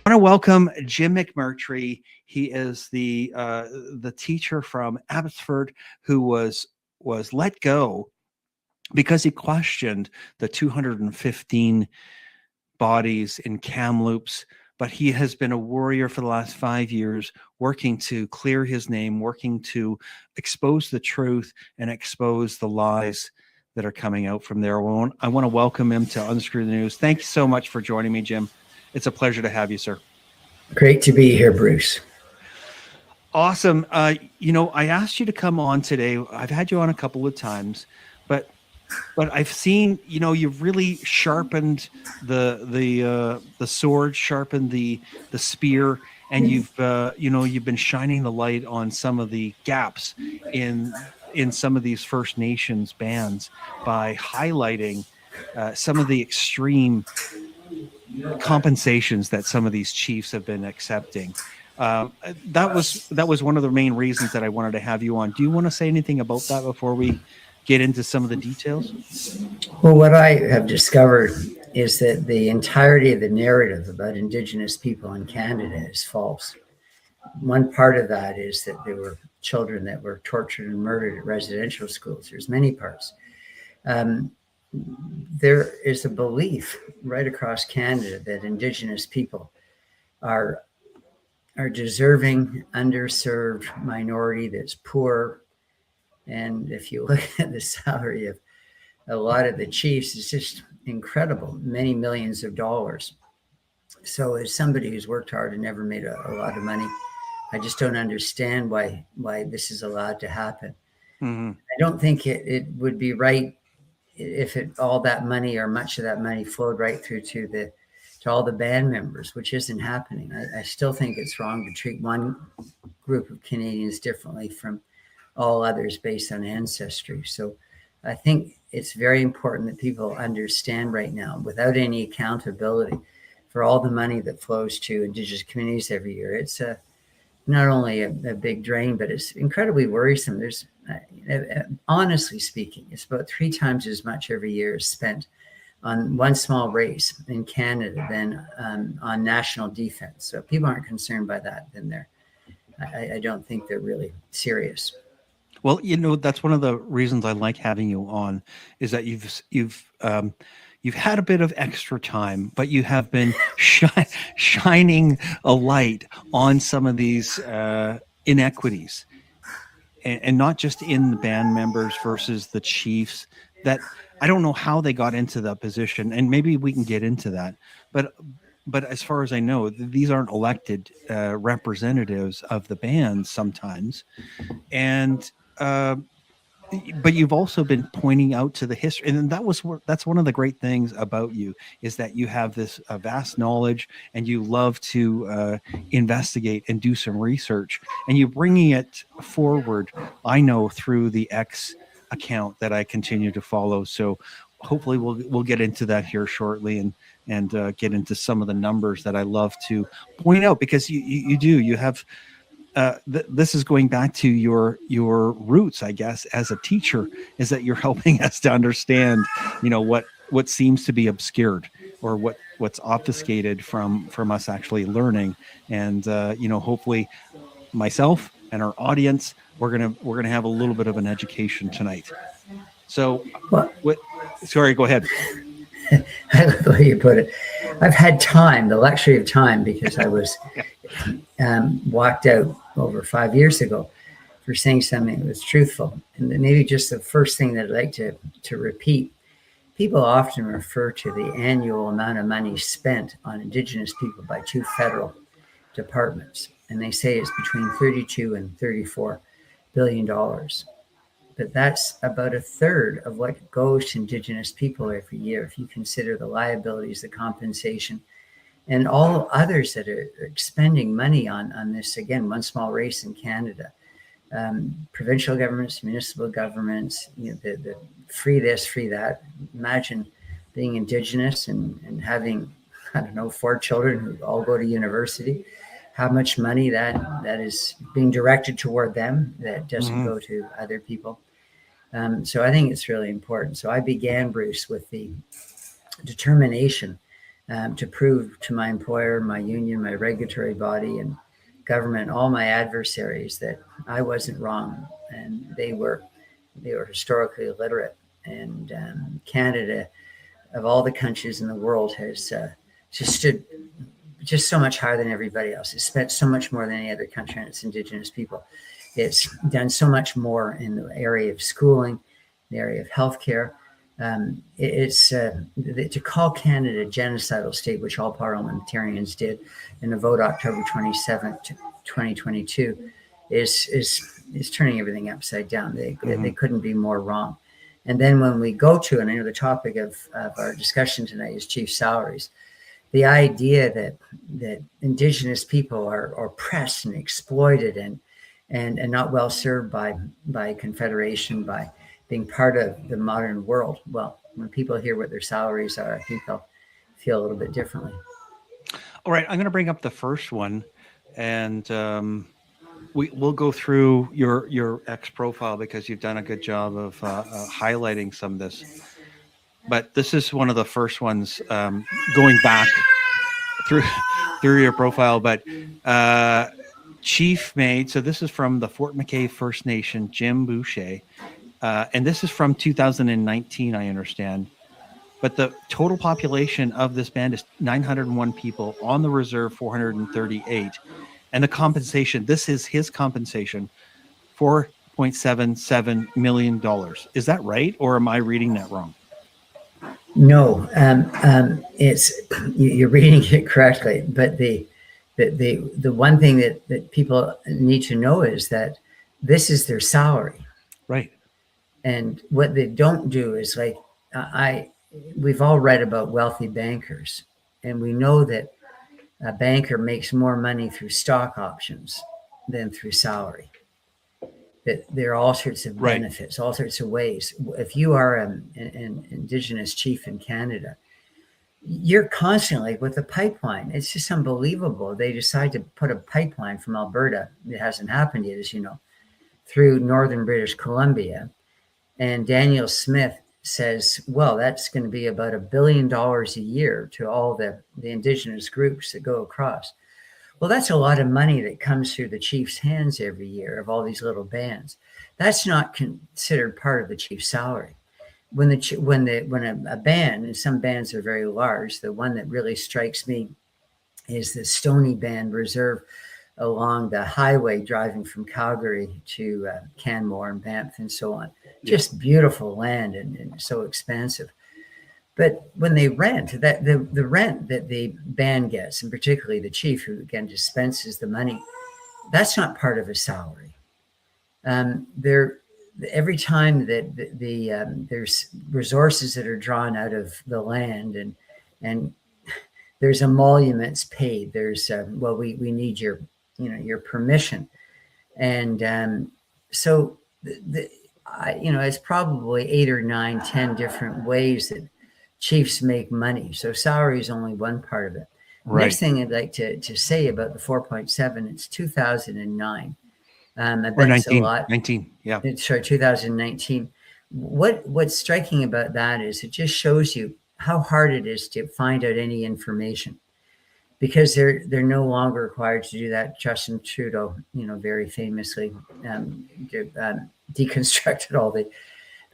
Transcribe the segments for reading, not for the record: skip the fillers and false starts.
I want to welcome Jim McMurtry. He is the teacher from Abbotsford who was let go because he questioned the 215 bodies in Kamloops. But he has been a warrior for the last 5 years, working to clear his name, working to expose the truth and expose the lies that are coming out from there. I want to welcome him to Unscrew the News. Thank you so much for joining me, Jim. It's a pleasure to have you, sir. Great to be here, Bruce. Awesome. I asked you to come on today. I've had you on a couple of times, but I've seen, you've really sharpened the sword, sharpened the spear, and you've been shining the light on some of the gaps in some of these First Nations bands by highlighting some of the extreme compensations that some of these chiefs have been accepting. That was one of the main reasons that I wanted to have you on. Do you want to say anything about that before we get into some of the details? Well, what I have discovered is that the entirety of the narrative about Indigenous people in Canada is false. One part of that is that there were children that were tortured and murdered at residential schools. There's many parts. There is a belief right across Canada that Indigenous people are deserving, underserved minority that's poor. And if you look at the salary of a lot of the chiefs, it's just incredible, many millions of dollars. So as somebody who's worked hard and never made a lot of money, I just don't understand why this is allowed to happen. Mm-hmm. I don't think it would be right if all that money or much of that money flowed right through to all the band members, which isn't happening. I still think it's wrong to treat one group of Canadians differently from all others based on ancestry. So I think it's very important that people understand right now, without any accountability for all the money that flows to Indigenous communities every year. It's not only a big drain, but it's incredibly worrisome. There's, honestly speaking, it's about 3 times as much every year is spent on one small race in Canada than on national defense. So if people aren't concerned by that, then I don't think they're really serious. Well, that's one of the reasons I like having you on, is that you've had a bit of extra time, but you have been shining a light on some of these inequities, and not just in the band members versus the chiefs. That I don't know how they got into that position, and maybe we can get into that. But as far as I know, these aren't elected representatives of the bands sometimes, and. But you've also been pointing out to the history, and that's one of the great things about you, is that you have this vast knowledge, and you love to investigate and do some research, and you're bringing it forward. I know through the X account that I continue to follow. So hopefully we'll get into that here shortly, and get into some of the numbers that I love to point out, because you have. This is going back to your roots, I guess, as a teacher, is that you're helping us to understand, what seems to be obscured, or what's obfuscated from us actually learning. And hopefully myself and our audience, we're gonna have a little bit of an education tonight. So sorry, go ahead. I love the way you put it. I've had time, the luxury of time, because I was walked out over 5 years ago for saying something that was truthful. And then maybe just the first thing that I'd like to repeat, people often refer to the annual amount of money spent on Indigenous people by 2 federal departments. And they say it's between $32 and $34 billion. But that's about 1/3 of what goes to Indigenous people every year, if you consider the liabilities, the compensation, and all others that are expending money on this. Again, one small race in Canada. Provincial governments, municipal governments, the free this, free that. Imagine being Indigenous and having, 4 children who all go to university. How much money that is being directed toward them that doesn't go to other people. So I think it's really important. So I began, Bruce, with the determination to prove to my employer, my union, my regulatory body, and government, all my adversaries, that I wasn't wrong, and they were historically illiterate. And Canada, of all the countries in the world, has just stood just so much higher than everybody else. It's spent so much more than any other country on its Indigenous people. It's done so much more in the area of schooling, the area of healthcare. To call Canada a genocidal state, which all parliamentarians did in a vote October 27th, 2022, is turning everything upside down. They couldn't be more wrong. And then when we go to, and I know the topic of our discussion tonight is chief salaries, the idea that Indigenous people are oppressed and exploited and not well served by Confederation, by being part of the modern world. Well, when people hear what their salaries are, I think they'll feel a little bit differently. All right, I'm going to bring up the first one, and we'll go through your X profile because you've done a good job of highlighting some of this. But this is one of the first ones going back through your profile. But Chief made, so this is from the Fort McKay First Nation, Jim Boucher. And this is from 2019, I understand. But the total population of this band is 901 people, on the reserve 438. And the compensation, this is his compensation, $4.77 million. Is that right? Or am I reading that wrong? No, you're reading it correctly. But the one thing that people need to know is that this is their salary. Right. And what they don't do is, like, we've all read about wealthy bankers, and we know that a banker makes more money through stock options than through salary. That there are all sorts of benefits, all sorts of ways. If you are an Indigenous chief in Canada, you're constantly with a pipeline. It's just unbelievable. They decide to put a pipeline from Alberta, it hasn't happened yet, as you know, through northern British Columbia. And Daniel Smith says, well, that's going to be about $1 billion a year to all the Indigenous groups that go across. Well, that's a lot of money that comes through the chief's hands every year of all these little bands. That's not considered part of the chief's salary. When a band, and some bands are very large, the one that really strikes me is the Stony Band Reserve along the highway driving from Calgary to Canmore and Banff and so on. Just beautiful land and so expansive. But when they rent, that the rent that the band gets, and particularly the chief, who again dispenses the money, that's not part of a salary. Every time that there's resources that are drawn out of the land, and there's emoluments paid. There's we need your permission, and so it's probably 8 or 9, 10 different ways that chiefs make money. So salary is only one part of it. Right. Next thing I'd like to say about the 4.7, it's 2009. I bet or 19, it's a lot. 19, yeah. Sorry, 2019. What's striking about that is it just shows you how hard it is to find out any information, because they're no longer required to do that. Justin Trudeau, very famously deconstructed all the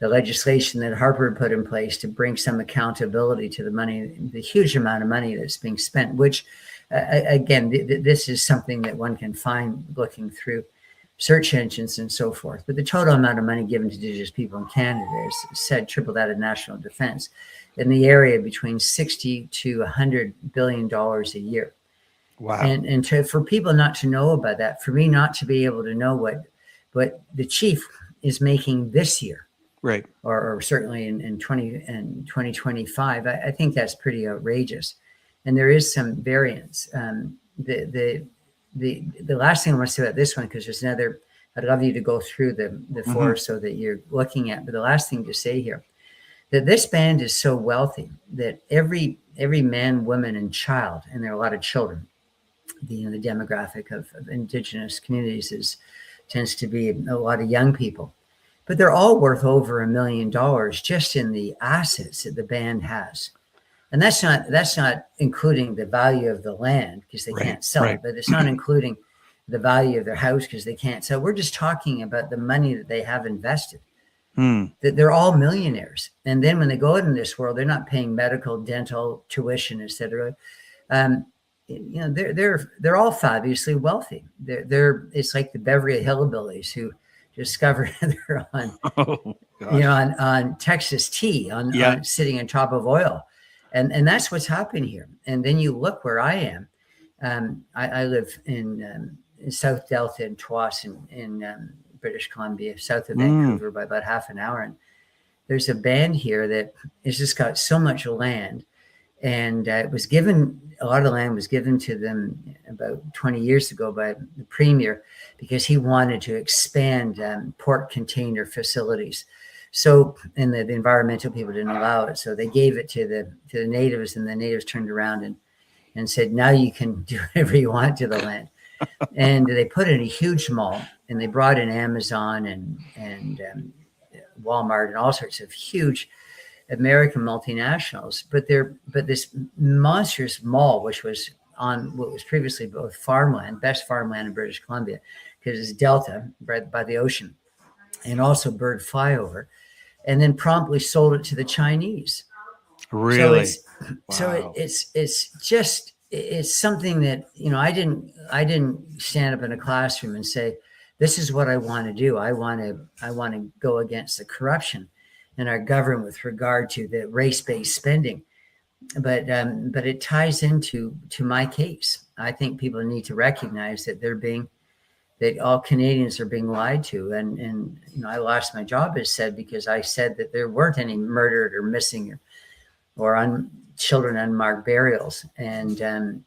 legislation that Harper put in place to bring some accountability to the money, the huge amount of money that's being spent, which, again, this is something that one can find looking through search engines and so forth. But the total amount of money given to Indigenous people in Canada is said triple that of national defense, in the area between $60 to $100 billion a year. Wow. And for people not to know about that, for me not to be able to know what the chief is making this year, right, or certainly in 2025, I think that's pretty outrageous. And there is some variance. The last thing I want to say about this one, because there's another, I'd love you to go through the four so that you're looking at, but the last thing to say here, that this band is so wealthy that every man, woman, and child, and there are a lot of children, the demographic of Indigenous communities tends to be a lot of young people, but they're all worth over $1 million just in the assets that the band has. And that's not including the value of the land because they can't sell it, but it's not including the value of their house because they can't sell. We're just talking about the money that they have invested. That they're all millionaires, and then when they go out in this world, they're not paying medical, dental, tuition, etc. They're all fabulously wealthy. It's like the Beverly Hillbillies who discovered they're on on Texas tea on sitting on top of oil, and that's what's happening here. And then you look where I am. I live in South Delta in Tawas in British Columbia, south of Vancouver by about half an hour, and there's a band here that has just got so much land. And it was given, a lot of the land was given to them about 20 years ago by the premier because he wanted to expand port container facilities. So, and the environmental people didn't allow it. So they gave it to the natives, and the natives turned around and said, now you can do whatever you want to the land. And they put in a huge mall, and they brought in Amazon and Walmart and all sorts of huge American multinationals, but this monstrous mall, which was on what was previously both farmland, best farmland in British Columbia, because it's Delta, right by the ocean, and also bird flyover, and then promptly sold it to the Chinese. Really? So it's something that, I didn't stand up in a classroom and say, this is what I want to do. I want to go against the corruption in our government with regard to the race-based spending, but it ties into my case. I think people need to recognize that that all Canadians are being lied to, and I lost my job, as said, because I said that there weren't any murdered or missing or children unmarked burials, and then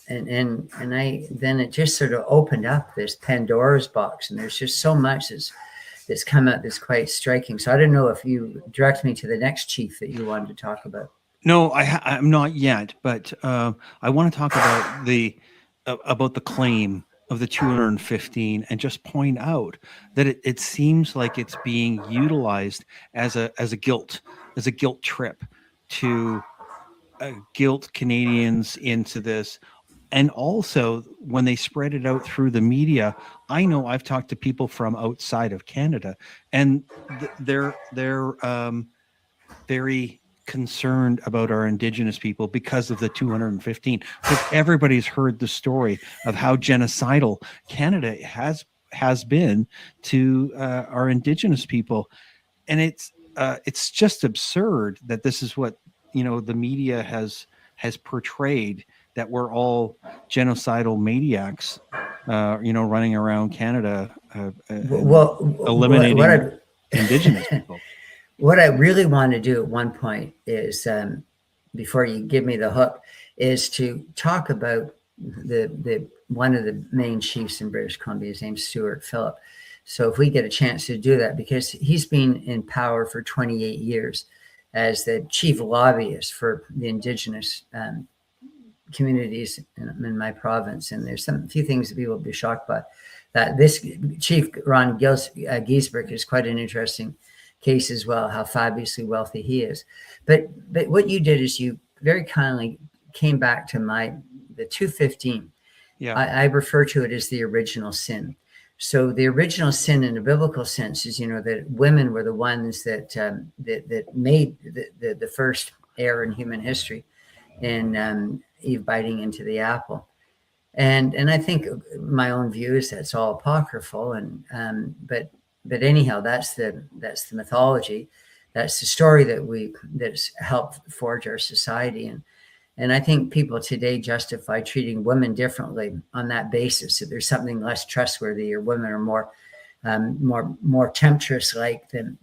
it just sort of opened up this Pandora's box, and there's just so much that's come out that's quite striking. So I don't know if you direct me to the next chief that you wanted to talk about. No, I'm not yet, but I want to talk about the claim of the 215 and just point out that it seems like it's being utilized as a guilt trip to guilt Canadians into this. And also, when they spread it out through the media, I know I've talked to people from outside of Canada, and they're very concerned about our Indigenous people because of the 215. Because everybody's heard the story of how genocidal Canada has been to our Indigenous people, and it's just absurd that this is what the media has portrayed, that we're all genocidal maniacs, running around Canada, eliminating Indigenous people. What I really want to do at one point is, before you give me the hook, is to talk about the one of the main chiefs in British Columbia. His name's Stuart Phillip. So if we get a chance to do that, because he's been in power for 28 years as the chief lobbyist for the Indigenous communities in my province, and there's a few things that people will be shocked by. That this chief, Ron Giesbrecht, is quite an interesting case as well, how fabulously wealthy he is. But what you did is you very kindly came back to the 215. Yeah, I refer to it as the original sin. So the original sin in a biblical sense is, that women were the ones that made the first error in human history, in Eve biting into the apple. And I think my own view is that's all apocryphal, but anyhow, that's the mythology, that's the story that's helped forge our society, and I think people today justify treating women differently on that basis, that there's something less trustworthy, or women are more temptress like than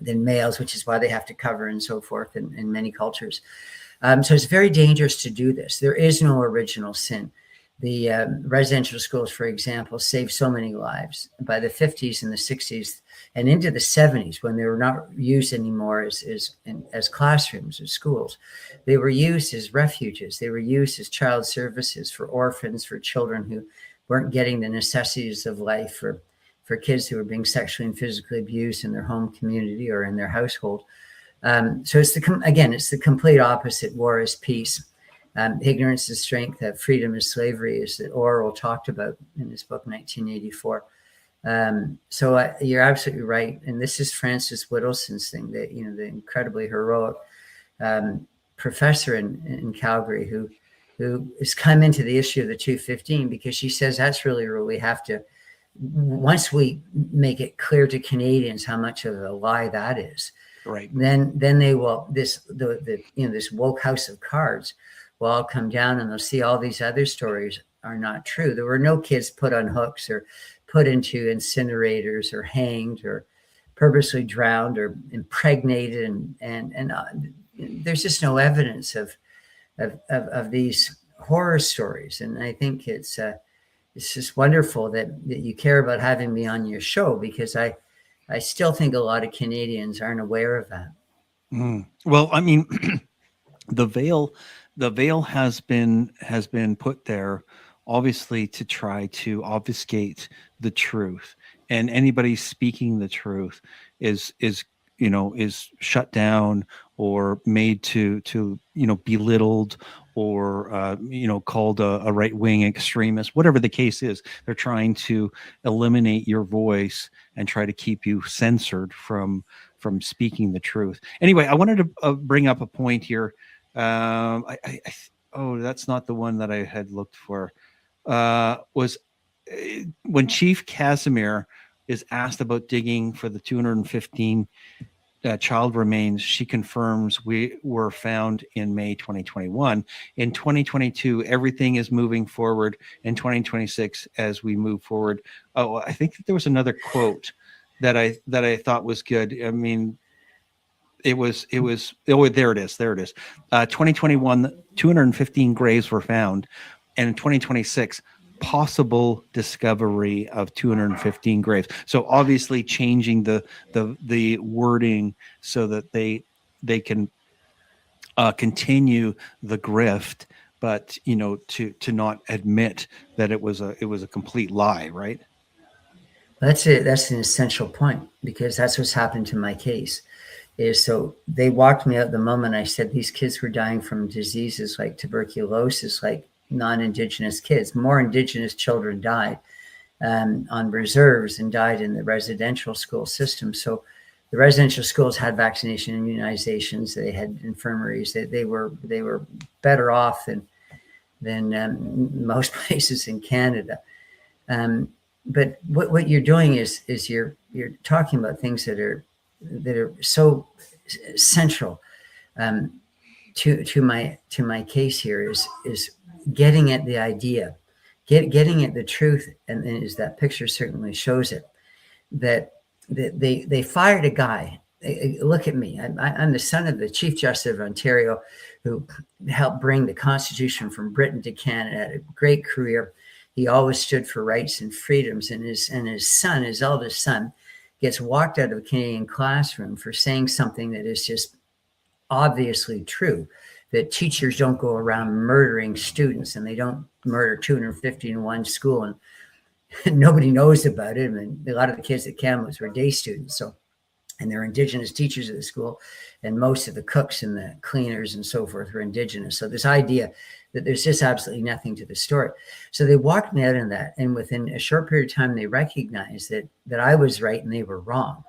males, which is why they have to cover and so forth in many cultures. So it's very dangerous to do this. There is no original sin. The residential schools, for example, saved so many lives. By the 50s and the 60s and into the 70s, when they were not used anymore as classrooms or schools, they were used as refuges. They were used as child services for orphans, for children who weren't getting the necessities of life, for kids who were being sexually and physically abused in their home community or in their household. So it's it's the complete opposite. War is peace. Ignorance is strength. Freedom is slavery, as Orwell talked about in his book 1984. So you're absolutely right. And this is Frances Whittleson's thing, that, the incredibly heroic professor in Calgary who has come into the issue of the 215, because she says that's really where we have to, once we make it clear to Canadians how much of a lie that is, right, then they will, this woke house of cards will all come down, and they'll see all these other stories are not true. There were no kids put on hooks or put into incinerators or hanged or purposely drowned or impregnated, and there's just no evidence of these horror stories. And I think it's just wonderful that you care about having me on your show, because I still think a lot of Canadians aren't aware of that. Well, I mean, the veil has been put there, obviously, to try to obfuscate the truth, and anybody speaking the truth is shut down or made to belittled, or called a right-wing extremist, whatever the case is. They're trying to eliminate your voice and try to keep you censored from speaking the truth. Anyway, I wanted to bring up a point here. That's not the one that I had looked for. Was when Chief Casimir is asked about digging for the 215 child remains, she confirms we were found in May 2021. In 2022, everything is moving forward. In 2026, as we move forward. Oh, I think that there was another quote that I thought was good. I mean, it was there it is 2021, 215 graves were found, and in 2026, possible discovery of 215 graves. So obviously changing the wording so that they can continue the grift, but to not admit that it was a complete lie, right? That's it. That's an essential point, because that's what's happened to my case. So they walked me out the moment I said these kids were dying from diseases like tuberculosis, like non-Indigenous kids. More Indigenous children died on reserves and died in the residential school system. So the residential schools had vaccination and immunizations. They had infirmaries. They were better off than most places in Canada. But what you're doing is you're talking about things that are so central to my case here, is getting at the idea, getting at the truth, and as that picture certainly shows it, that they fired a guy. Look at me. I'm the son of the Chief Justice of Ontario, who helped bring the Constitution from Britain to Canada. Had a great career. He always stood for rights and freedoms, and his son, his eldest son, gets walked out of a Canadian classroom for saying something that is just obviously true, that teachers don't go around murdering students, and they don't murder 250 in one school, and nobody knows about it. I mean, a lot of the kids at Kamloops were day students, and they're Indigenous teachers at the school, and most of the cooks and the cleaners and so forth were Indigenous. So this idea that there's just absolutely nothing to the story. So they walked me out in that, and within a short period of time, they recognized that I was right and they were wrong.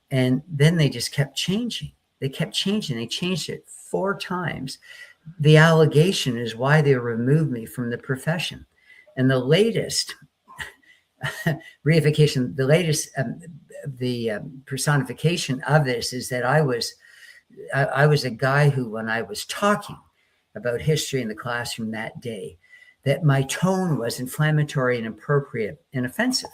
And then they just kept changing. They kept changing. They changed it 4 times. The allegation is why they removed me from the profession. And the latest reification, the latest personification of this is that I was a guy who, when I was talking about history in the classroom that day, that my tone was inflammatory and inappropriate and offensive.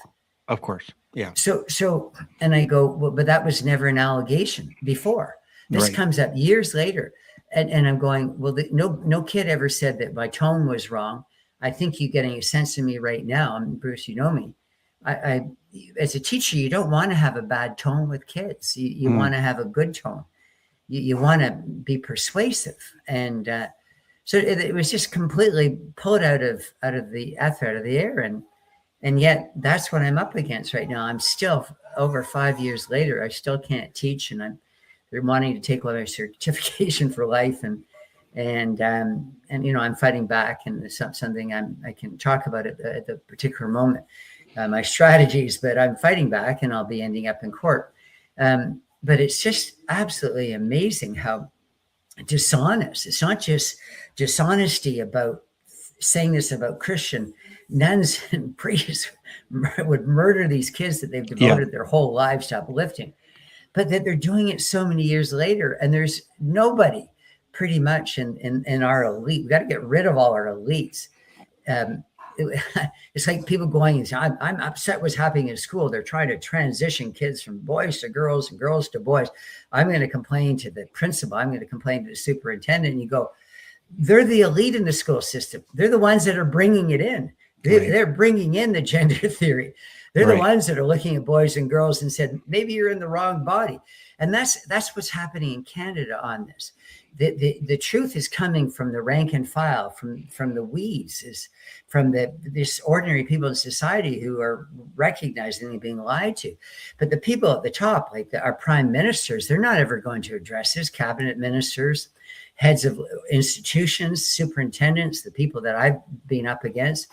Of course. Yeah. So, and I go, well, but that was never an allegation before. This Right. comes up years later. And I'm going, well, no kid ever said that my tone was wrong. I think you're getting a sense of me right now. I mean, Bruce, you know me. I as a teacher, you don't want to have a bad tone with kids. You want to have a good tone. You want to be persuasive. And so it was just completely pulled out of the air. And yet that's what I'm up against right now. I'm still, over 5 years later, I still can't teach. And they're wanting to take away my certification for life, and I'm fighting back, and it's not something I can talk about at the particular moment, my strategies, but I'm fighting back, and I'll be ending up in court. But it's just absolutely amazing how dishonest. It's not just dishonesty about saying this about Christian nuns and priests would murder these kids that they've devoted their whole lives to uplifting, but that they're doing it so many years later, and there's nobody pretty much in our elite. We got to get rid of all our elites. It's like people going, I'm upset what's happening in school. They're trying to transition kids from boys to girls and girls to boys. I'm going to complain to the principal. I'm going to complain to the superintendent. And you go, they're the elite in the school system. They're the ones that are bringing it in. They're bringing in the gender theory. They're the ones that are looking at boys and girls and said, maybe you're in the wrong body. And that's what's happening in Canada on this. The truth is coming from the rank and file, from the weeds, is from this ordinary people in society who are recognizing and being lied to. But the people at the top, like our prime ministers, they're not ever going to address this. Cabinet ministers, heads of institutions, superintendents, the people that I've been up against,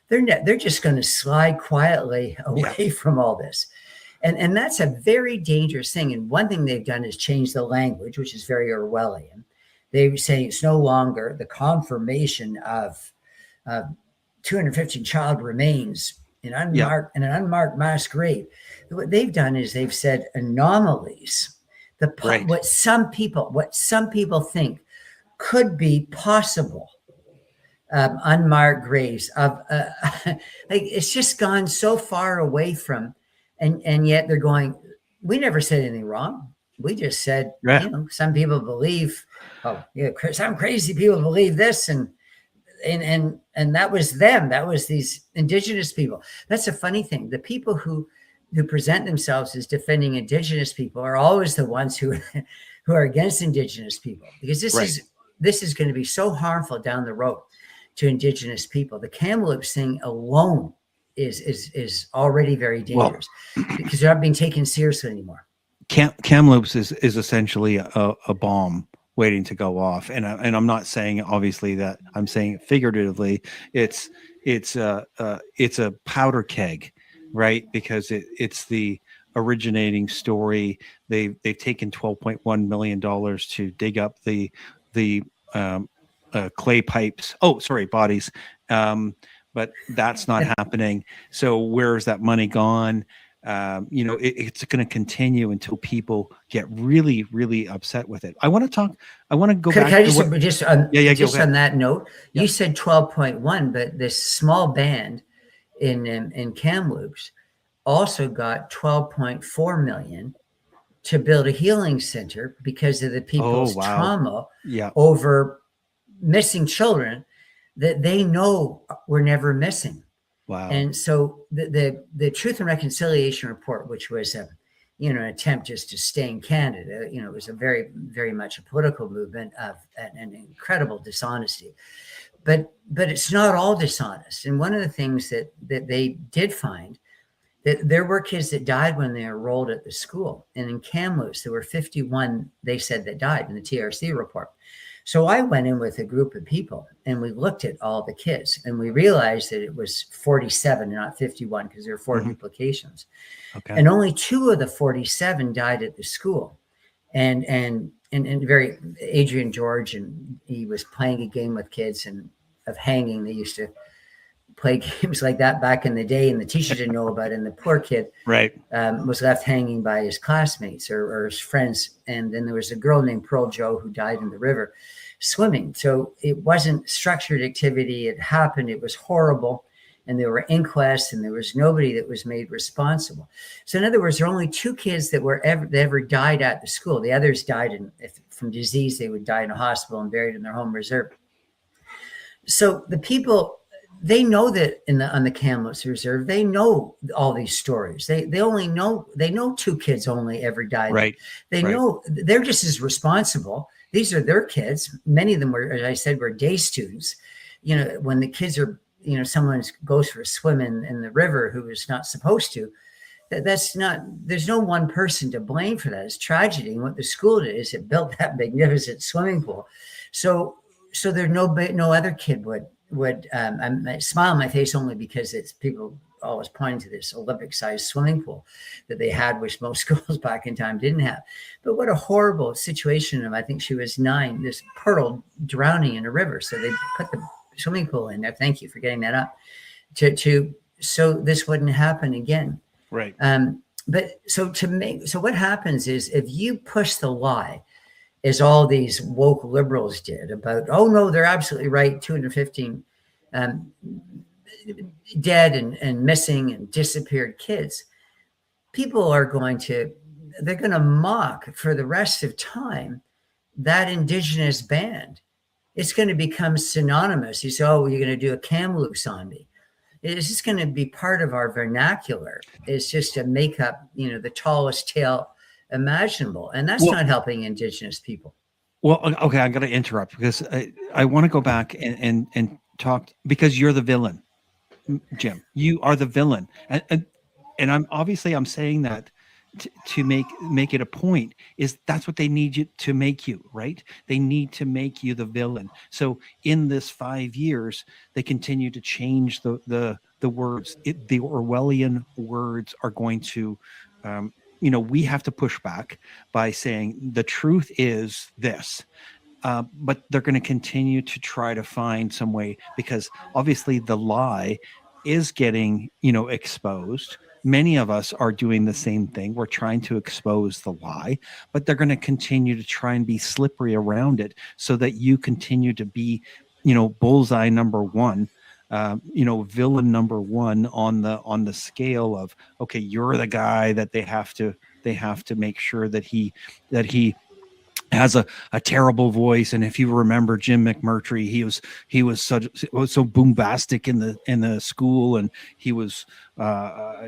they're just going to slide quietly away from all this. And that's a very dangerous thing. And one thing they've done is change the language, which is very Orwellian. They were saying it's no longer the confirmation of 215 child remains in an unmarked mass grave. What they've done is they've said anomalies. What some people think could be possible. Unmarked graves of like it's just gone so far away from, and yet they're going, we never said anything wrong. We just said, some people believe, some crazy people believe this, and that was them. That was these Indigenous people. That's a funny thing. The people who present themselves as defending Indigenous people are always the ones who are against Indigenous people, because this is going to be so harmful down the road to Indigenous people. The Kamloops thing alone is already very dangerous because they're not being taken seriously anymore. Kamloops is essentially a bomb waiting to go off, and I'm not saying obviously that, I'm saying figuratively. It's a powder keg, right? Because it's the originating story. They've taken $12.1 million to dig up the clay pipes. Bodies. But that's not happening. So where's that money gone? It's going to continue until people get really, really upset with it. I want to go back. On that note, you said 12.1, but this small band in Kamloops also got 12.4 million to build a healing center because of the people's trauma over missing children that they know were never missing. Wow. And so the Truth and Reconciliation Report, which was an attempt just to stay in Canada, it was a very, very much a political movement of an incredible dishonesty. But it's not all dishonest. And one of the things that they did find, that there were kids that died when they enrolled at the school. And in Kamloops, there were 51, they said, that died in the TRC report. So I went in with a group of people and we looked at all the kids, and we realized that it was 47 and not 51 because there were 4 duplications. Okay. And only 2 of the 47 died at the school. And very Adrian George, and he was playing a game with kids and of hanging. They used to play games like that back in the day, and the teacher didn't know about it. And the poor kid was left hanging by his classmates or his friends. And then there was a girl named Pearl Joe who died in the river swimming. So it wasn't structured activity. It happened. It was horrible. And there were inquests, and there was nobody that was made responsible. So in other words, there were only 2 kids that ever died at the school. The others died from disease. They would die in a hospital and buried in their home reserve. So the people, they know that on the Kamloops Reserve, they know all these stories. They know 2 kids only ever died. Right. They know they're just as responsible. These are their kids. Many of them were, as I said, were day students. When the kids are, someone goes for a swim in the river who is not supposed to, that's not, there's no one person to blame for that. It's tragedy. And what the school did is it built that magnificent swimming pool. So there's no other kid would I smile on my face only because it's people always pointing to this Olympic-sized swimming pool that they had, which most schools back in time didn't have. But what a horrible situation. And I think she was 9, this Pearl drowning in a river. So they put the swimming pool in there. Thank you for getting that up so this wouldn't happen again. Right. But so what happens is if you push the lie, as all these woke liberals did about, oh no, they're absolutely right, 215 dead and missing and disappeared kids, people are going to mock for the rest of time that Indigenous band. It's going to become synonymous. You say, oh, you're going to do a Kamloops on me. It's just going to be part of our vernacular. It's just to make up, the tallest tale imaginable. And that's not helping Indigenous people. Well, okay, I'm going to interrupt because I want to go back and talk, because you're the villain, Jim. You are the villain. And I'm saying that to make it a point, is that's what they need you to make you, right? They need to make you the villain. So in this 5 years, they continue to change the words. The Orwellian words are going to, we have to push back by saying the truth is this. But they're going to continue to try to find some way, because obviously the lie is getting, exposed. Many of us are doing the same thing. We're trying to expose the lie, but they're going to continue to try and be slippery around it so that you continue to be, bullseye number one, villain number one on the scale of, okay, you're the guy that they have to make sure that he has a terrible voice. And if you remember Jim McMurtry, he was so bombastic in the school, and he was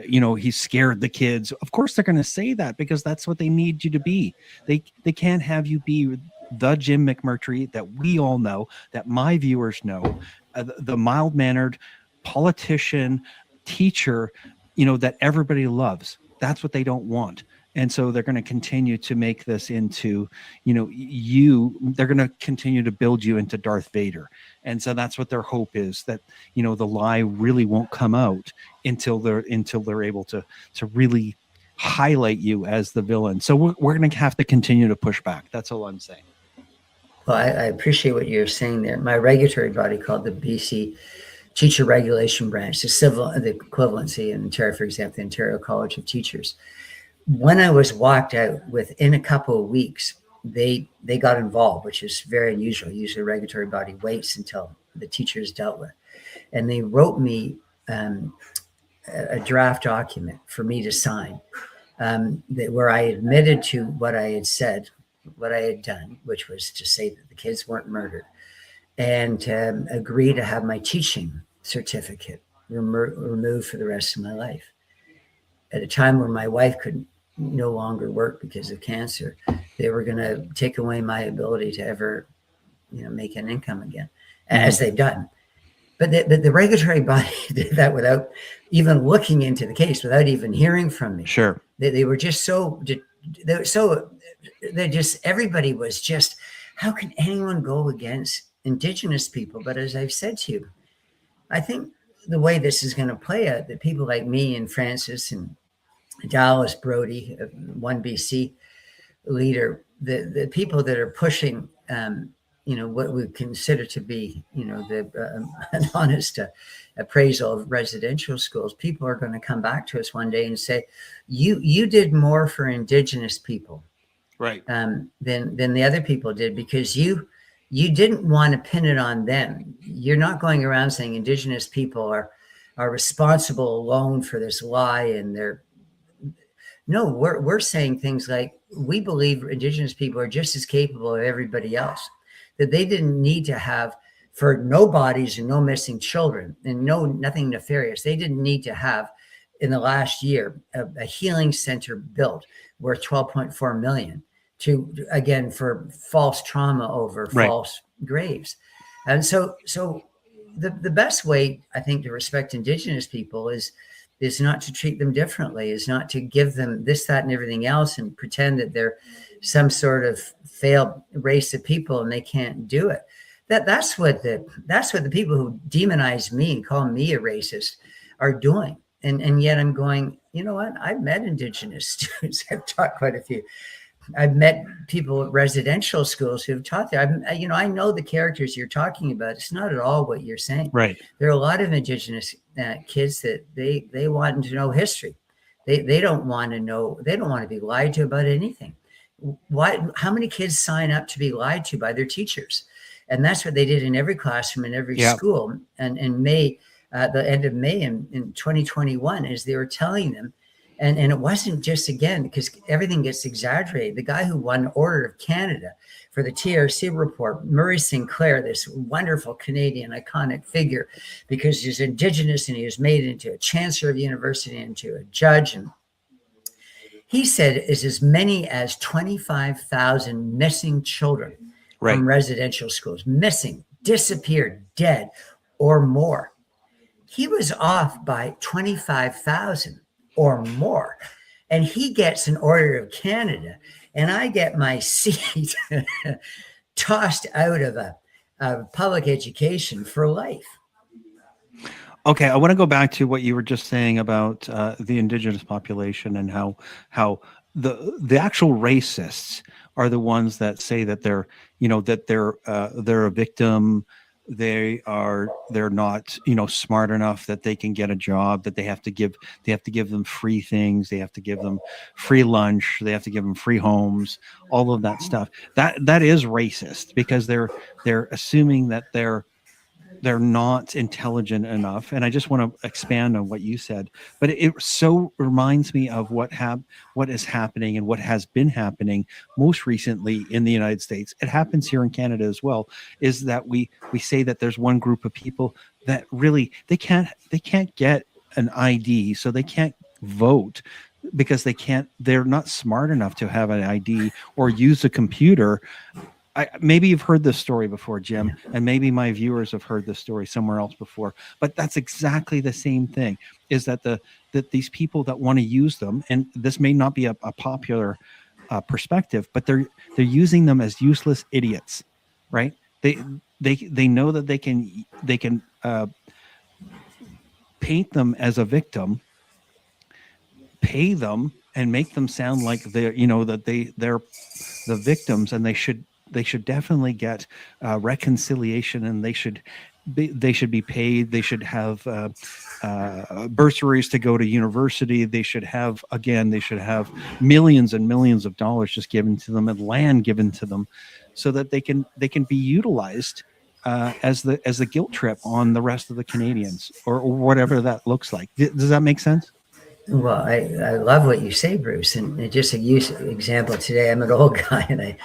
he scared the kids. Of course they're going to say that because that's what they need you to be. They can't have you be the Jim McMurtry that we all know, that my viewers know, the mild-mannered politician, teacher, that everybody loves. That's what they don't want. And so they're going to continue to make this into, they're going to continue to build you into Darth Vader. And so that's what their hope is, that, the lie really won't come out until they're able to really highlight you as the villain. So we're going to have to continue to push back. That's all I'm saying. Well, I appreciate what you're saying there. My regulatory body, called the BC Teacher Regulation Branch, the equivalency in Ontario, for example, the Ontario College of Teachers. When I was walked out, within a couple of weeks, they got involved, which is very unusual. Usually a regulatory body waits until the teacher is dealt with. And they wrote me a draft document for me to sign, where I admitted to what I had said, what I had done, which was to say that the kids weren't murdered, and agree to have my teaching certificate removed for the rest of my life. At a time where my wife could no longer work because of cancer, they were going to take away my ability to ever, make an income again, as they've done. But the regulatory body did that without even looking into the case, without even hearing from me. Sure. They were just everybody was just, how can anyone go against Indigenous people? But as I've said to you, I think the way this is going to play out, that people like me and Francis and Dallas Brody, one BC leader, the people that are pushing, what we consider to be, an honest appraisal of residential schools, people are going to come back to us one day and say, you did more for Indigenous people, right, than the other people did, because you didn't want to pin it on them. You're not going around saying Indigenous people are responsible alone for this lie, and we're saying things like, we believe Indigenous people are just as capable of everybody else, that they didn't need to have, for no bodies and no missing children and nothing nefarious, they didn't need to have, in the last year, a healing center built worth $12.4 million again for false trauma over false graves. And so the best way, I think, to respect Indigenous people is is not to treat them differently, is not to give them this, that, and everything else and pretend that they're some sort of failed race of people and they can't do it. That's what the people who demonize me and call me a racist are doing. And yet I'm going, you know what? I've met Indigenous students. I've taught quite a few. I've met people at residential schools who have taught there. I know the characters you're talking about. It's not at all what you're saying. Right. There are a lot of Indigenous kids that they want to know history. They don't want to know. They don't want to be lied to about anything. Why? How many kids sign up to be lied to by their teachers? And that's what they did in every classroom in every school. And in May, the end of May in 2021, as they were telling them. And it wasn't just, again, because everything gets exaggerated. The guy who won Order of Canada for the TRC report, Murray Sinclair, this wonderful Canadian iconic figure, because he's Indigenous and he was made into a chancellor of university, into a judge. And he said is as many as 25,000 missing children from residential schools, missing, disappeared, dead, or more. He was off by 25,000 or more. And he gets an Order of Canada, and I get my seat tossed out of public education for life. Okay, I want to go back to what you were just saying about the Indigenous population and how the actual racists are the ones that say that they're a victim. They're not smart enough that they can get a job, that they have to give them free things, they have to give them free lunch, they have to give them free homes, all of that stuff. That is racist, because they're assuming that they're not intelligent enough. And I just want to expand on what you said, but it so reminds me of what is happening and what has been happening most recently in the United States. It happens here in Canada as well, is that we say that there's one group of people that really, they can't get an ID, so they can't vote because they're not smart enough to have an ID or use a computer. Maybe you've heard this story before, Jim, and maybe my viewers have heard this story somewhere else before, but that's exactly the same thing, is that that these people that want to use them, and this may not be a popular perspective, but they're using them as useless idiots, right? They know that they can paint them as a victim, pay them, and make them sound like they're the victims, and they should definitely get reconciliation, and they should be paid. They should have bursaries to go to university. They should have millions and millions of dollars just given to them, and land given to them, so that they can be utilized as the guilt trip on the rest of the Canadians, or whatever that looks like. Does that make sense? Well, I love what you say, Bruce. And just a example today, I'm an old guy, and I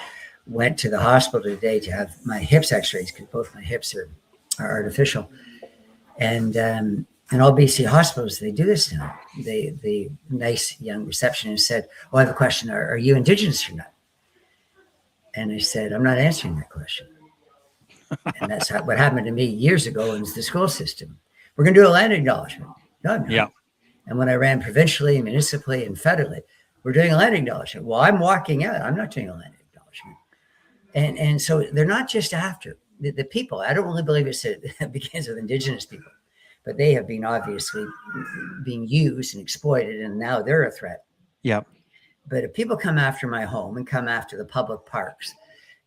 went to the hospital today to have my hips x-rays, because both my hips are artificial. And in all BC hospitals, they do this now. The nice young receptionist said, "Oh, I have a question. Are you Indigenous or not?" And I said, "I'm not answering that question." And that's what happened to me years ago in the school system. We're going to do a land acknowledgement. No. Yeah. And when I ran provincially, municipally, and federally, we're doing a land acknowledgement. Well, I'm walking out. I'm not doing a land acknowledgement. And so they're not just after the people. I don't really believe it begins with Indigenous people, but they have been obviously being used and exploited, and now they're a threat. Yeah. But if people come after my home and come after the public parks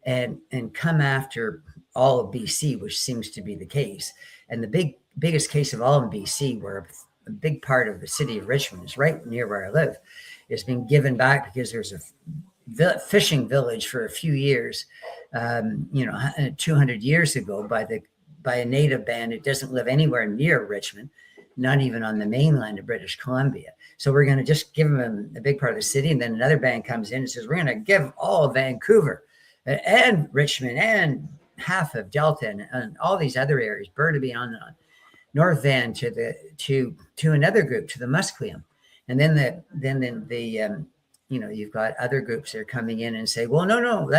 and come after all of BC, which seems to be the case, and the biggest case of all in BC, where a big part of the city of Richmond is right near where I live, is being given back because there's a fishing village for a few years, 200 years ago by a native band. It doesn't live anywhere near Richmond, not even on the mainland of British Columbia. So we're going to just give them a big part of the city. And then another band comes in and says, we're going to give all of Vancouver and Richmond and half of Delta and all these other areas, Burnaby, on and on, North Van to another group, to the Musqueam. And then you've got other groups that are coming in and say, well, no,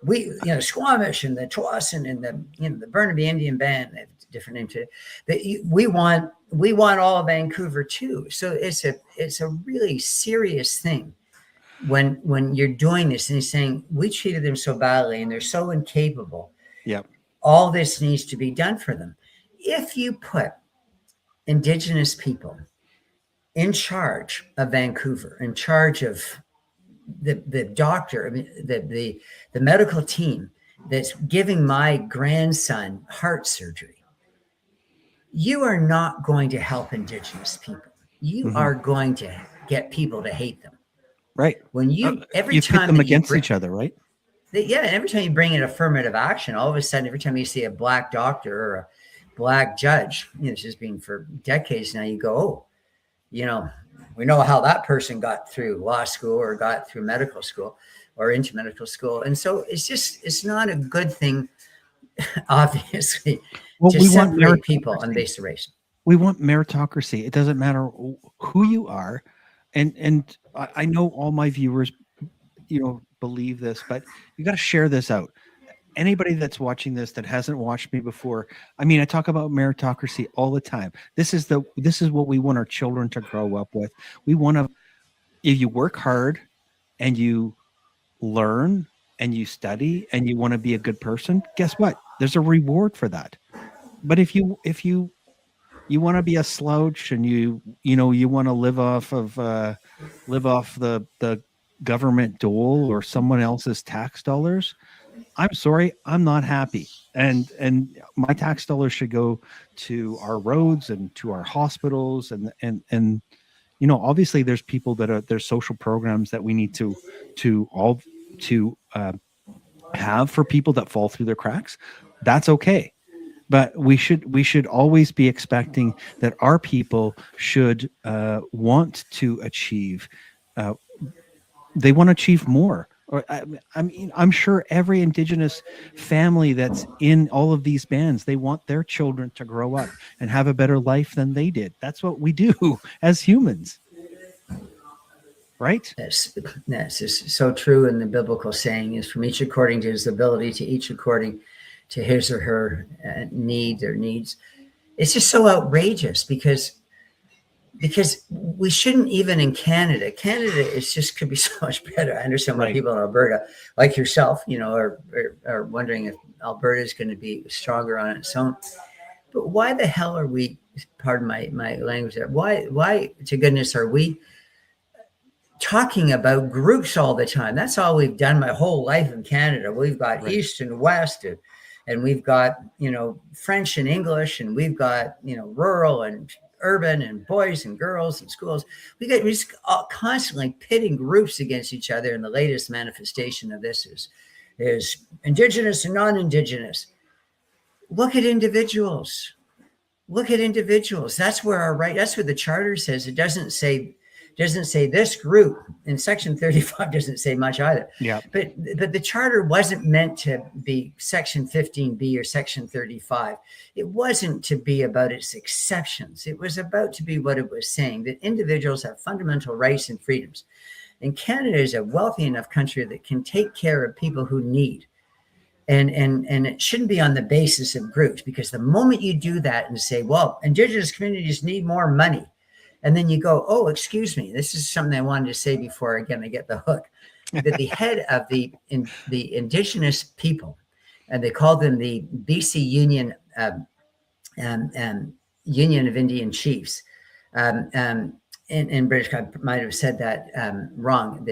we, Squamish and the Tawasin and the Burnaby Indian Band, they have a different name today. We want all of Vancouver too. So it's a really serious thing when you're doing this and he's saying we treated them so badly and they're so incapable. Yep. All this needs to be done for them. If you put Indigenous people in charge of Vancouver, in charge of the doctor, I mean, the medical team that's giving my grandson heart surgery, you are not going to help Indigenous people. You are going to get people to hate them. Right. When every you time pit them against each other, right? Every time you bring in affirmative action, all of a sudden, every time you see a black doctor or a black judge, it's just been for decades now, you go, oh, we know how that person got through law school or got through medical school or into medical school. And so it's not a good thing, obviously, to separate people on the basis of race. We want meritocracy. It doesn't matter who you are. And I know all my viewers, believe this, but you got to share this out. Anybody that's watching this that hasn't watched me before, I talk about meritocracy all the time. This is what we want our children to grow up with. We want to, if you work hard and you learn and you study and you want to be a good person, guess what? There's a reward for that. But if you want to be a slouch and you want to live off the government dole or someone else's tax dollars, I'm sorry, I'm not happy. And my tax dollars should go to our roads and to our hospitals and obviously there's people there's social programs that we need to have for people that fall through the cracks. That's okay. But we should always be expecting that our people should want to achieve. They want to achieve more. I'm sure every Indigenous family that's in all of these bands, they want their children to grow up and have a better life than they did. That's what we do as humans. Right? Yes, is so true. And the biblical saying is, from each according to his ability, to each according to his or her needs. It's just so outrageous because we shouldn't, even in Canada could be so much better. I understand why people in Alberta, like yourself, are wondering if Alberta is going to be stronger on its own. But why the hell are we, pardon my language there, why to goodness are we talking about groups all the time? That's all we've done my whole life in Canada. We've got East and West, and we've got, French and English, and we've got, rural and urban and boys and girls and schools. We're just constantly pitting groups against each other. And the latest manifestation of this is Indigenous and non-Indigenous. Look at individuals. That's where that's what the charter says. It doesn't say this group, and section 35 doesn't say much either. Yeah. But the charter wasn't meant to be section 15B or section 35. It wasn't to be about its exceptions. It was about to be what it was saying, that individuals have fundamental rights and freedoms. And Canada is a wealthy enough country that can take care of people who need. And it shouldn't be on the basis of groups, because the moment you do that and say, well, Indigenous communities need more money, and then you go, oh, excuse me, this is something I wanted to say before, again, I get the hook, that the head of the Indigenous people, and they call them the BC Union Union of Indian Chiefs. In British, I might have said that wrong.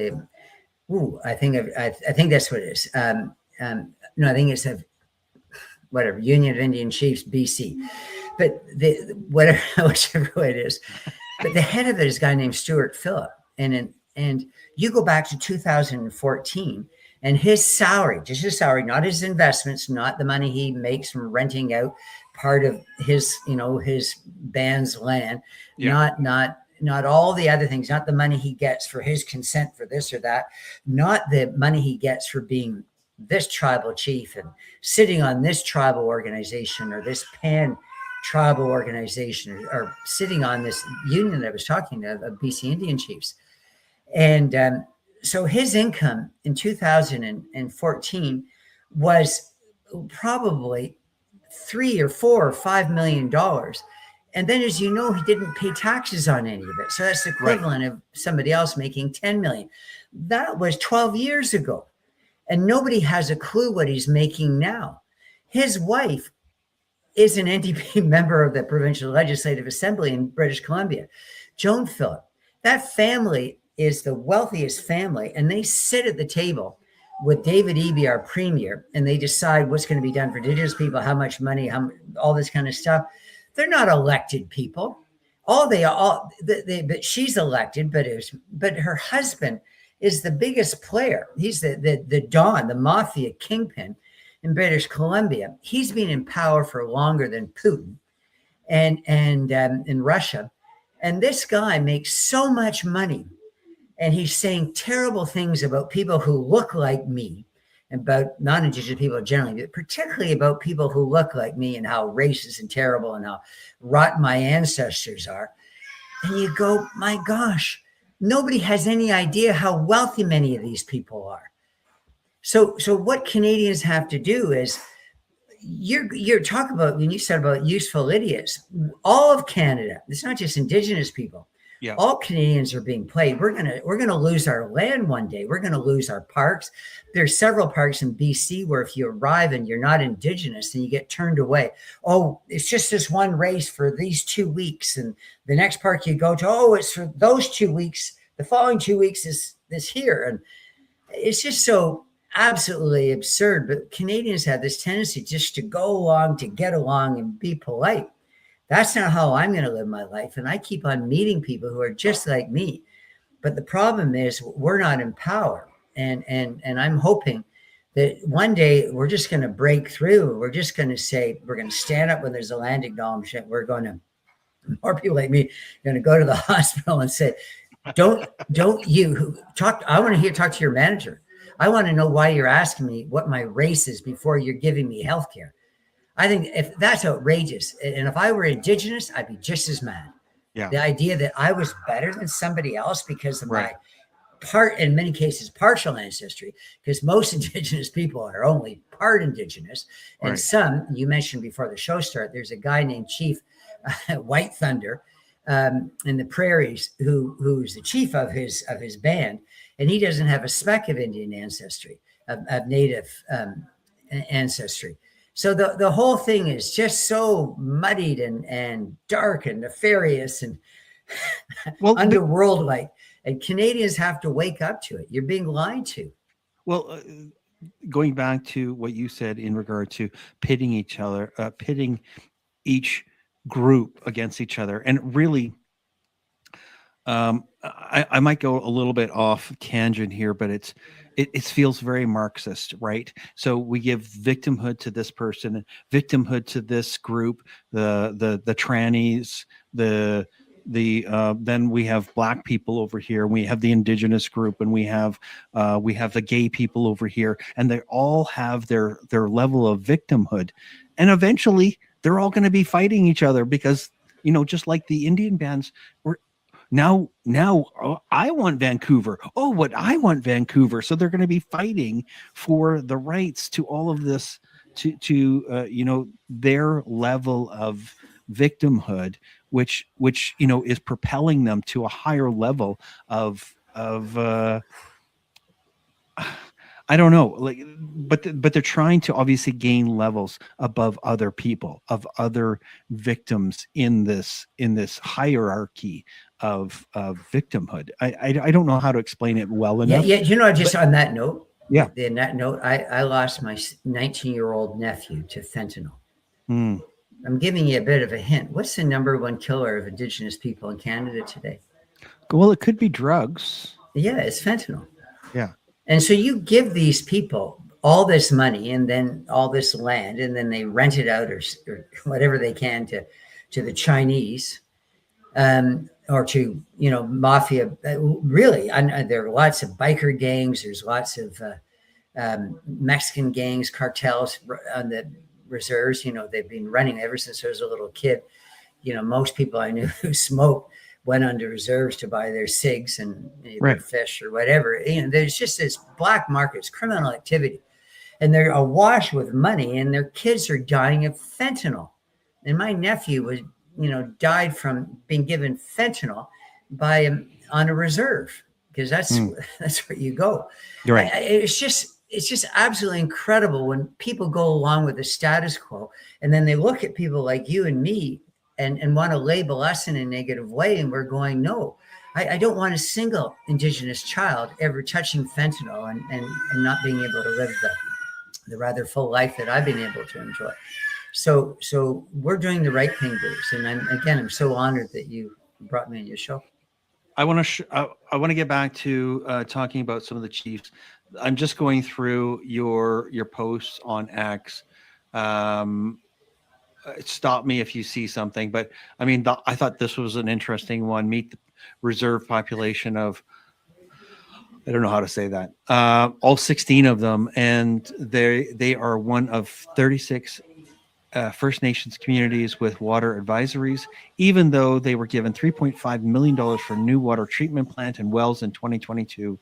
I think that's what it is. No, I think it's whatever, Union of Indian Chiefs, BC. But whichever way it is. But the head of it is a guy named Stuart Phillip. And you go back to 2014, and his salary, just his salary, not his investments, not the money he makes from renting out part of his, his band's land, not all the other things, not the money he gets for his consent for this or that, not the money he gets for being this tribal chief and sitting on this tribal organization or this tribal organization, or sitting on this union that I was talking of BC Indian Chiefs. And so his income in 2014 was probably $3 or $4 or $5 million. And then, as you know, he didn't pay taxes on any of it. So that's the equivalent of somebody else making 10 million. That was 12 years ago. And nobody has a clue what he's making now. His wife is an NDP member of the Provincial Legislative Assembly in British Columbia, Joan Phillip. That family is the wealthiest family, and they sit at the table with David Eby, our premier, and they decide what's going to be done for Indigenous people, how much money, all this kind of stuff. They're not elected people. But she's elected, but her husband is the biggest player. He's the Don, the mafia kingpin in British Columbia. He's been in power for longer than Putin and in Russia. And this guy makes so much money, and he's saying terrible things about people who look like me, about non-Indigenous people generally, but particularly about people who look like me, and how racist and terrible and how rotten my ancestors are. And you go, my gosh, nobody has any idea how wealthy many of these people are. So what Canadians have to do is, you're talking about, when you said about useful idiots, all of Canada, it's not just Indigenous people. Yeah. All Canadians are being played. We're gonna lose our land one day. We're gonna lose our parks. There's several parks in BC where if you arrive and you're not Indigenous, then you get turned away. Oh, it's just this one race for these 2 weeks, and the next park you go to, oh, it's for those 2 weeks. The following 2 weeks is this here, and it's just so absolutely absurd. But Canadians have this tendency just to go along, to get along and be polite. That's not how I'm going to live my life. And I keep on meeting people who are just like me. But the problem is, we're not in power. And I'm hoping that one day we're just going to break through. We're just going to say, we're going to stand up when there's a land acknowledgement. We're going to, more people like me, going to go to the hospital and say, don't you talk. I want to talk to your manager. I want to know why you're asking me what my race is before you're giving me health care. I think if that's outrageous, and if I were Indigenous, I'd be just as mad. Yeah. The idea that I was better than somebody else because of my in many cases, partial ancestry, because most Indigenous people are only part Indigenous. And some, you mentioned before the show started, there's a guy named Chief White Thunder in the prairies who's the chief of his band, and he doesn't have a speck of Indian ancestry, of Native ancestry. So the whole thing is just so muddied and dark and nefarious and underworld-like. And Canadians have to wake up to it. You're being lied to. Well, going back to what you said in regard to pitting each other, pitting each group against each other, and really, I might go a little bit off tangent here, but it feels very Marxist, right? So we give victimhood to this person, victimhood to this group, the trannies, then we have black people over here, we have the Indigenous group, and we have the gay people over here, and they all have their level of victimhood, and eventually they're all going to be fighting each other because, just like the Indian bands were. Now, I want Vancouver. Oh, what I want Vancouver. So they're going to be fighting for the rights to all of this, to their level of victimhood, which is propelling them to a higher level of I don't know, but they're trying to obviously gain levels above other people, of other victims in this hierarchy of victimhood. I don't know how to explain it well enough. Yeah, just on that note. Yeah. In that note, I lost my 19-year-old nephew to fentanyl. I'm giving you a bit of a hint. What's the number one killer of Indigenous people in Canada today? Well, it could be drugs. Yeah, it's fentanyl. Yeah. And so you give these people all this money and then all this land, and then they rent it out or whatever they can to the Chinese, or to, mafia. Really, there are lots of biker gangs. There's lots of Mexican gangs, cartels on the reserves. They've been running ever since I was a little kid. Most people I knew who smoked went on to reserves to buy their cigs and fish or whatever. There's just this black market, it's criminal activity. and they're awash with money, and their kids are dying of fentanyl. And my nephew was, died from being given fentanyl on a reserve, because that's where you go. Right. It's just absolutely incredible when people go along with the status quo, and then they look at people like you and me and want to label us in a negative way. And we're going, no, I don't want a single Indigenous child ever touching fentanyl and not being able to live the rather full life that I've been able to enjoy. So we're doing the right thing, Bruce. And I'm so honored that you brought me on your show. I want to get back to talking about some of the Chiefs. I'm just going through your posts on X. Stop me if you see something, but I mean, I thought this was an interesting one. Meet the reserve population of, I don't know how to say that, all 16 of them, and they are one of 36 First Nations communities with water advisories, even though they were given $3.5 million for new water treatment plant and wells in 2022,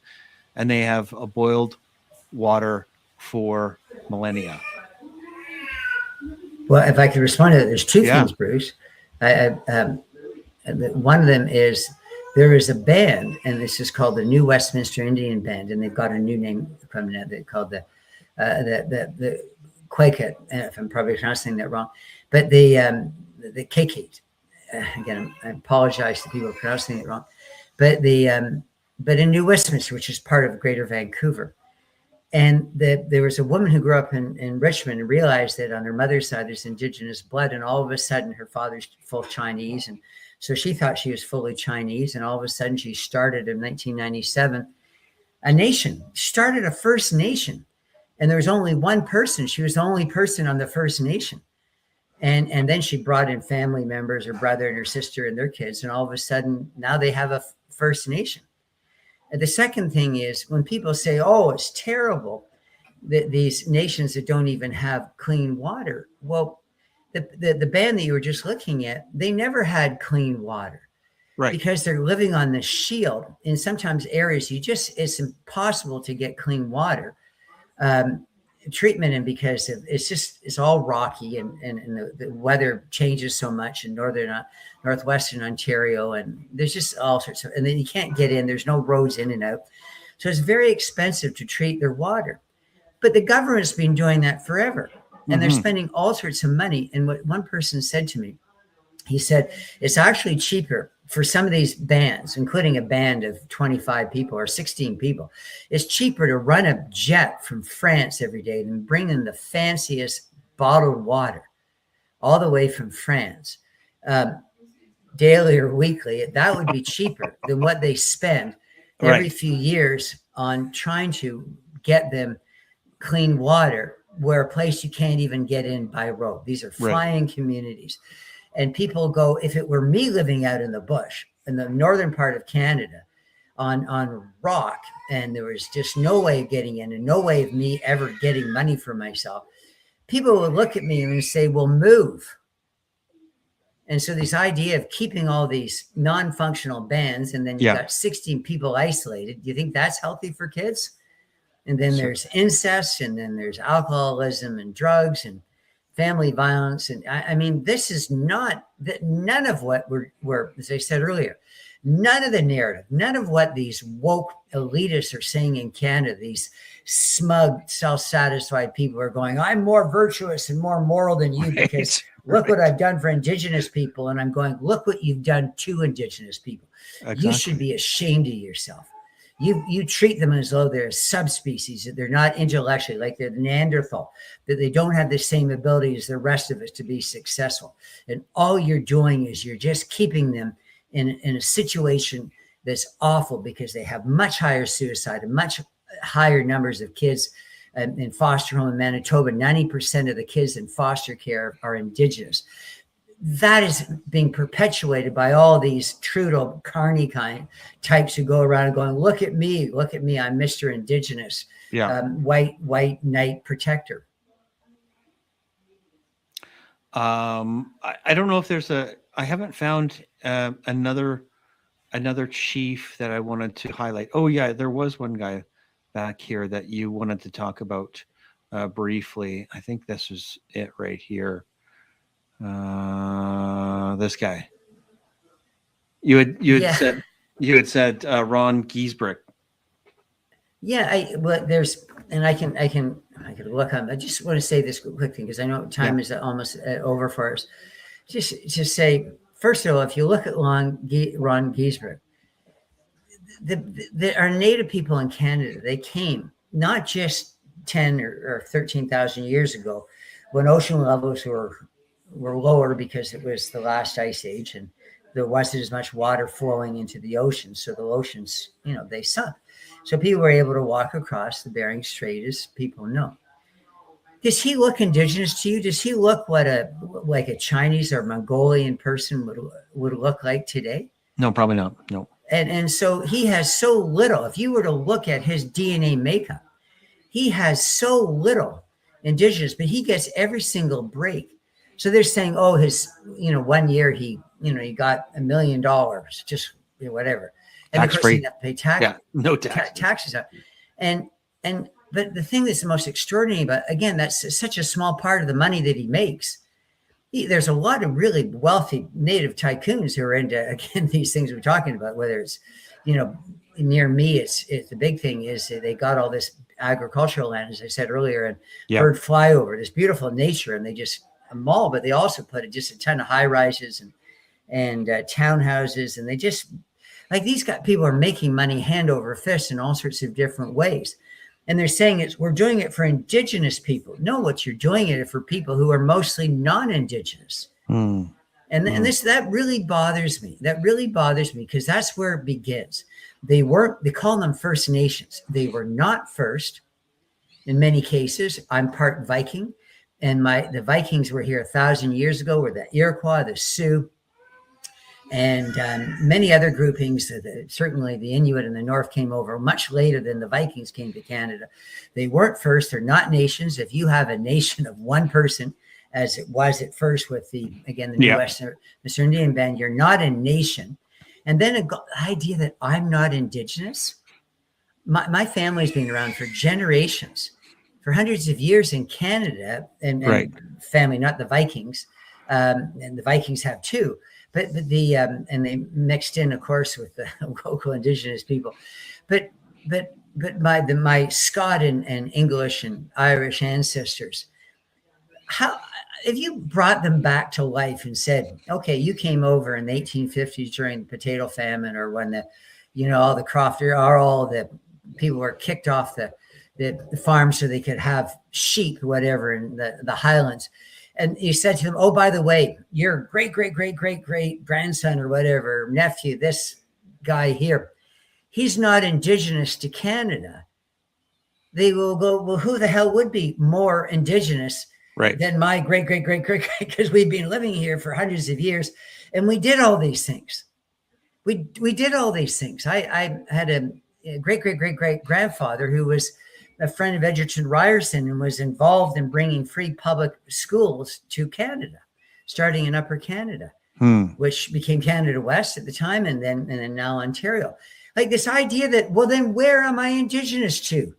and they have a boiled water for millennia. Well, if I could respond to that, there's two things, Bruce. One of them is there is a band, and this is called the New Westminster Indian Band, and they've got a new name coming out. They're called the Quaket, if I'm probably pronouncing that wrong, but the Quaket. Again, I apologize to people pronouncing it wrong, but in New Westminster, which is part of Greater Vancouver. And there was a woman who grew up in Richmond and realized that on her mother's side there's Indigenous blood, and all of a sudden her father's full Chinese, and so she thought she was fully Chinese, and all of a sudden she started in 1997 a nation, started a First Nation, and there was only one person. She was the only person on the First Nation, and then she brought in family members, her brother and her sister and their kids, and all of a sudden now they have a First Nation. The second thing is when people say, oh, it's terrible that these nations that don't even have clean water. Well, the band that you were just looking at, they never had clean water, right? Because they're living on the shield. In sometimes areas, it's impossible to get clean water treatment, and because it's all rocky, and the weather changes so much in northwestern Ontario, and there's just all sorts of, and then you can't get in, there's no roads in and out, so it's very expensive to treat their water. But the government's been doing that forever, and they're spending all sorts of money. And what one person said to me, he said it's actually cheaper for some of these bands, including a band of 25 people or 16 people, it's cheaper to run a jet from France every day than bring in the fanciest bottled water all the way from France, daily or weekly. That would be cheaper than what they spend every few years on trying to get them clean water, where a place you can't even get in by road. These are flying communities. And people go, if it were me living out in the bush in the northern part of Canada on rock, and there was just no way of getting in and no way of me ever getting money for myself, people would look at me and say, well, move. And so this idea of keeping all these non-functional bands, and then you've got 16 people isolated, do you think that's healthy for kids? And then there's incest, and then there's alcoholism and drugs and family violence. And I mean, this is not that, none of what we're, as I said earlier, none of the narrative, none of what these woke elitists are saying in Canada, these smug, self-satisfied people are going, I'm more virtuous and more moral than you because look what I've done for Indigenous people. And I'm going, look what you've done to Indigenous people. Exactly. You should be ashamed of yourself. You treat them as though they're a subspecies, that they're not intellectually, like they're Neanderthal, that they don't have the same ability as the rest of us to be successful. And all you're doing is you're just keeping them in a situation that's awful, because they have much higher suicide and much higher numbers of kids in foster home in Manitoba. 90% of the kids in foster care are Indigenous. That is being perpetuated by all these Trudeau Carney kind types who go around and going, look at me, I'm Mr. Indigenous, white knight protector. I don't know if there's I haven't found another chief that I wanted to highlight. Oh yeah, there was one guy back here that you wanted to talk about. briefly. I think this is it right here. This guy. Yeah. You had said Ron Giesbrick. Yeah, well, there's, and I can look on. I just want to say this quick thing because I know time is almost over for us. Just to say, first of all, if you look at Ron Giesbrick, our native people in Canada, they came not just 10 or 13,000 years ago, when ocean levels were lower because it was the last ice age and there wasn't as much water flowing into the ocean, so the oceans, they sunk. So people were able to walk across the Bering Strait, as people know. Does he look indigenous to you? Does he look like a Chinese or Mongolian person would look like today? No, probably not. No. And so he has so little. If you were to look at his DNA makeup, he has so little indigenous, but he gets every single break. So they're saying, oh, his, 1 year he got $1 million, just whatever. And tax free. Pay tax. Yeah, no tax. Taxes. But the thing that's the most extraordinary, but again, that's such a small part of the money that he makes. There's a lot of really wealthy native tycoons who are into, again, these things we're talking about, whether it's, near me, it's the big thing is they got all this agricultural land, as I said earlier, and bird flyover, this beautiful nature, and they just a mall, but they also put just a ton of high rises and townhouses, and they just, like, these people are making money hand over fist in all sorts of different ways. And they're saying we're doing it for indigenous people. No, what you're doing it for people who are mostly non-indigenous. And that really bothers me. That really bothers me because that's where it begins. They call them First Nations. They were not first in many cases. I'm part Viking, and the Vikings were here 1,000 years ago, were the Iroquois, the Sioux, and many other groupings. Certainly the Inuit in the north came over much later than the Vikings came to Canada. They weren't first. They're not nations. If you have a nation of one person, as it was at first with the New Western Indian Band, you're not a nation. And then the idea that I'm not indigenous. My family's been around for generations, for hundreds of years in Canada, and family, not the Vikings, and the Vikings have too. But and they mixed in, of course, with the local indigenous people. But my Scott and English and Irish ancestors, if you brought them back to life and said, okay, you came over in the 1850s during the potato famine, or when all the people were kicked off the farm so they could have sheep, whatever, in the highlands. And you said to them, oh, by the way, your great grandson or whatever, nephew, this guy here, he's not indigenous to Canada. They will go, well, who the hell would be more indigenous than my great, because we've been living here for hundreds of years. And we did all these things. We did all these things. I had a great grandfather who was a friend of Edgerton Ryerson and was involved in bringing free public schools to Canada, starting in Upper Canada, which became Canada West at the time, and then now Ontario. Like this idea that, well, then where am I indigenous to?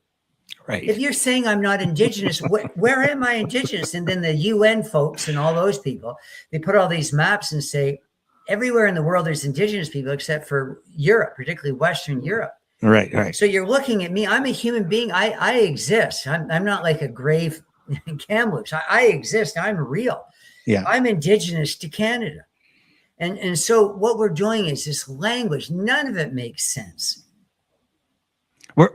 Right. If you're saying I'm not indigenous, where am I indigenous? And then the UN folks and all those people, they put all these maps and say, everywhere in the world there's indigenous people except for Europe, particularly Western Europe. Right. So you're looking at me. I'm a human being. I exist. I'm not like a grave Kamloops. I exist. I'm real. Yeah. I'm indigenous to Canada. And so what we're doing is this language. None of it makes sense.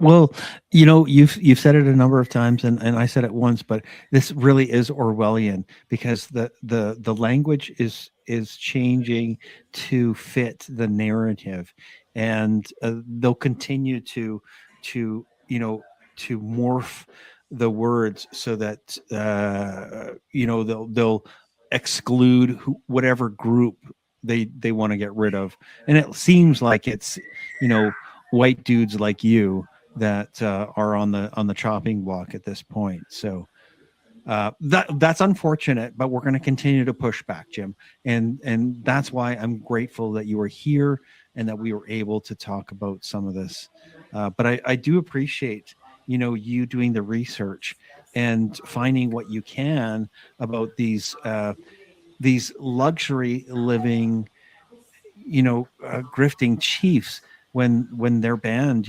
Well, you've said it a number of times, and I said it once, but this really is Orwellian because the language is changing to fit the narrative, and they'll continue to morph the words so that they'll exclude whatever group they want to get rid of, and it seems like it's white dudes like you that are on the chopping block at this point. So that's unfortunate, but we're going to continue to push back, Jim. And that's why I'm grateful that you were here and that we were able to talk about some of this. But I do appreciate, you doing the research, and finding what you can about these luxury living, grifting chiefs, when they're banned.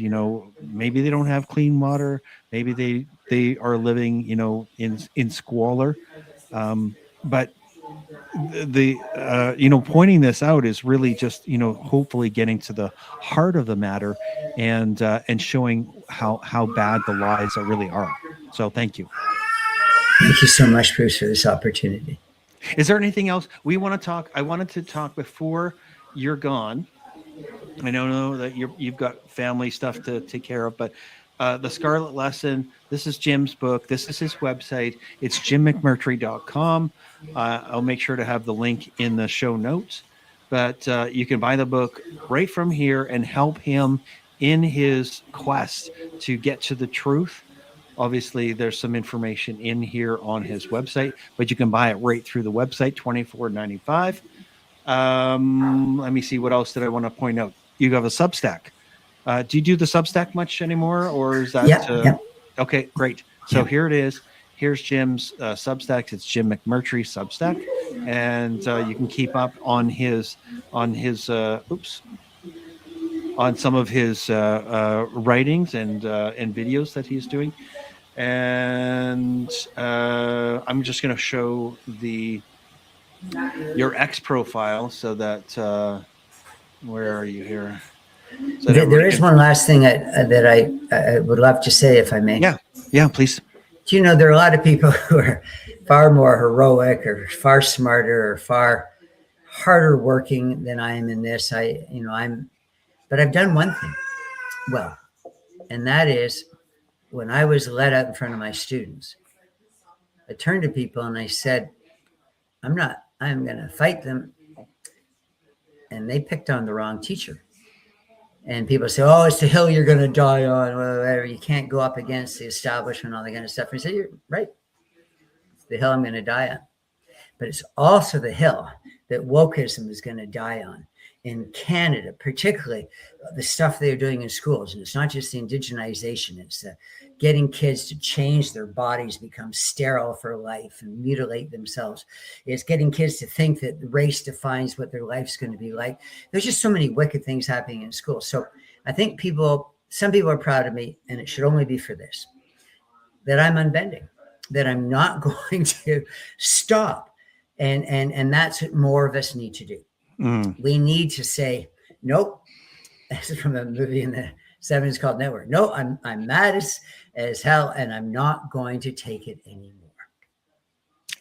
Maybe they don't have clean water, maybe they are living in squalor, but the pointing this out is really just hopefully getting to the heart of the matter, and showing how bad the lies really are. So thank you. Thank you so much, Bruce, for this opportunity. Is there anything else we want to talk? I wanted to talk before you're gone. I don't know that you've got family stuff to take care of, but The Scarlet Lesson, this is Jim's book. This is his website. It's jimmcmurtry.com. I'll make sure to have the link in the show notes. But you can buy the book right from here and help him in his quest to get to the truth. Obviously, there's some information in here on his website, but you can buy it right through the website, $24.95. Let me see, what else did I want to point out? You have a Substack. Do you do the Substack much anymore, or is that? Yeah. Okay, great. So here it is. Here's Jim's Substack. It's Jim McMurtry Substack, and you can keep up on some of his writings and videos that he's doing. And I'm just going to show your X profile so that where are you here? So there is one last thing that I would love to say, if I may. Yeah, please. Do you know there are a lot of people who are far more heroic or far smarter or far harder working than I am in this. But I've done one thing well, and that is when I was let out in front of my students, I turned to people and I said, I'm going to fight them. And they picked on the wrong teacher. And people say, oh, it's the hill you're going to die on, whatever. You can't go up against the establishment, all that kind of stuff. And I said, you're right. It's the hill I'm going to die on. But it's also the hill that wokeism is going to die on. In Canada, particularly the stuff they're doing in schools. And it's not just the indigenization, it's getting kids to change their bodies, become sterile for life and mutilate themselves. It's getting kids to think that race defines what their life's going to be like. There's just so many wicked things happening in schools. So I think some people are proud of me, and it should only be for this, that I'm unbending, that I'm not going to stop. And that's what more of us need to do. We need to say, nope. This is from a movie in the 70s called Network. No, I'm mad as hell, and I'm not going to take it anymore.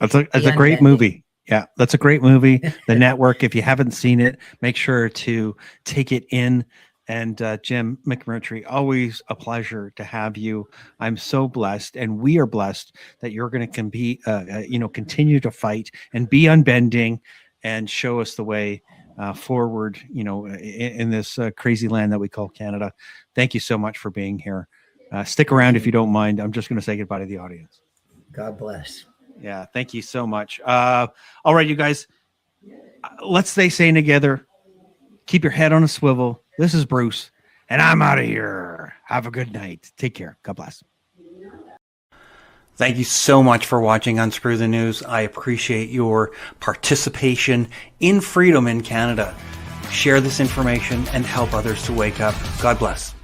That's a great movie. Yeah, that's a great movie. The Network. If you haven't seen it, make sure to take it in. And Jim McMurtry, always a pleasure to have you. I'm so blessed, and we are blessed that you're going to continue to fight and be unbending and show us the way forward, in this crazy land that we call Canada. Thank you so much for being here. Stick around if you don't mind. I'm just going to say goodbye to the audience. God bless. Yeah, thank you so much. All right, you guys, let's stay sane together. Keep your head on a swivel. This is Bruce, and I'm out of here. Have a good night. Take care. God bless. Thank you so much for watching Unscrew the News. I appreciate your participation in freedom in Canada. Share this information and help others to wake up. God bless.